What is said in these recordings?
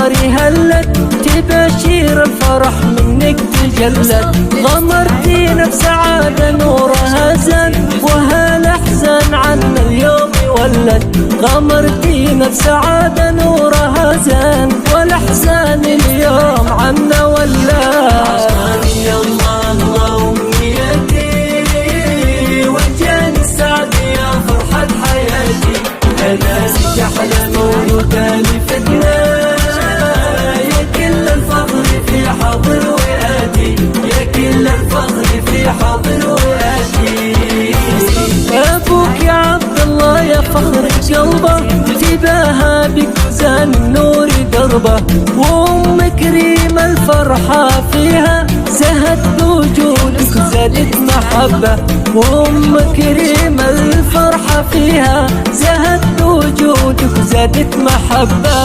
أنواري هلت تباشير الفرح منك تجلت. غمرتينا بسعادة نورها زاد وهالأحزان عنا اليوم ولد. غمرتينا بسعادة نورها زاد والأحزان اليوم عنا ولد. يا الله الله أمنيتي وجاني السعد يا فرحة حياتي. أنا لك أحلى مولود لفتنا يا كل الفخر في حاضر وآتي. يا كل الفخر في حاضر وآتي. أبوك يا عبد الله يا فخر قلبه تباهى بك زان النور دربه. وأم كريم الفرحة فيها زهت بوجودك زادت محبة. وأم كريم الفرحة فيها زهت بوجودك زادت محبة.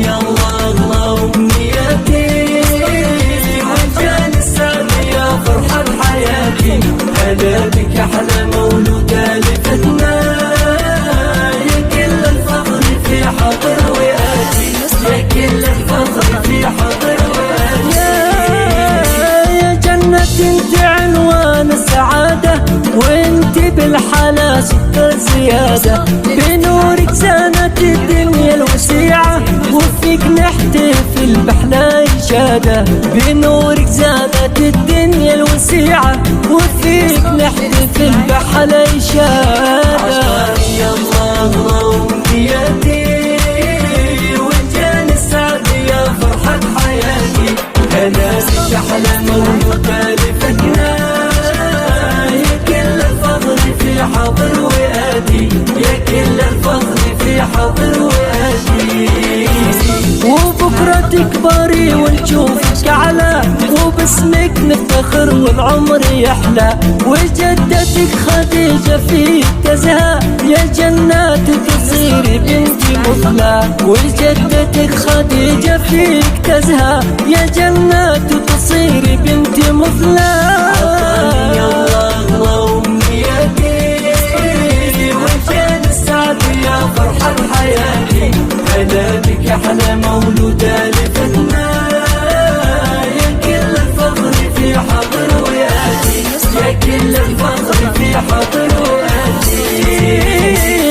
يا الله الله أمنيتي وجاني السعد يا فرحة حياتي. أنا بك أحلى مولود لفتنا يا كل الفخر في حاضر وآتي. يا كل الفخر في حاضر وآتي. يا جنة انت عنوان السعادة وانت بالحلا سكر زيادة. بنورك زانت الدنيا الوسيعة وفيك نحتفل بأحلى إشادة. بنورك زانت الدنيا الوسيعة وفيك نحتفل بأحلى إشادة. يا الله الله أمنيتي وجاني السعد يا فرحة حياتي. أنا لك أحلى مولود لفتنا يا كل الفخر في حاضر وآتي. يا كل الفخر في حاضر وآتي. وبكرة تكبري ونشوفك أعلى وباسمك نفتخر والعمر يحلى. وجدتك خديجة فيك تزهى يا جنات تصيري بنتي مثلى. وجدتك خديجة فيك تزهى يا جنات تصيري بنتي مثلى. يا الله الله أمنيتي وجاني السعد يا فرحة حياتي. أنا بك أحلى مولود لفتنا يا كل الفخر في حاضر وآتي. يا كل الفخر في حاضر وآتي.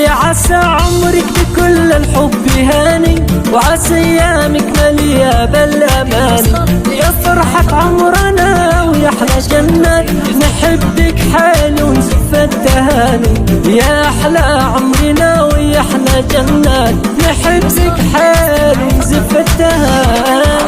عسى عمرك بكل الحب هاني وعسى ايامك مليئة بالامان. يا فرحة عمرنا ويا احلى جنات نحبك حيل ونزف التهاني. يا احلى عمرنا ويا احلى جنات نحبك حيل ونزف التهاني.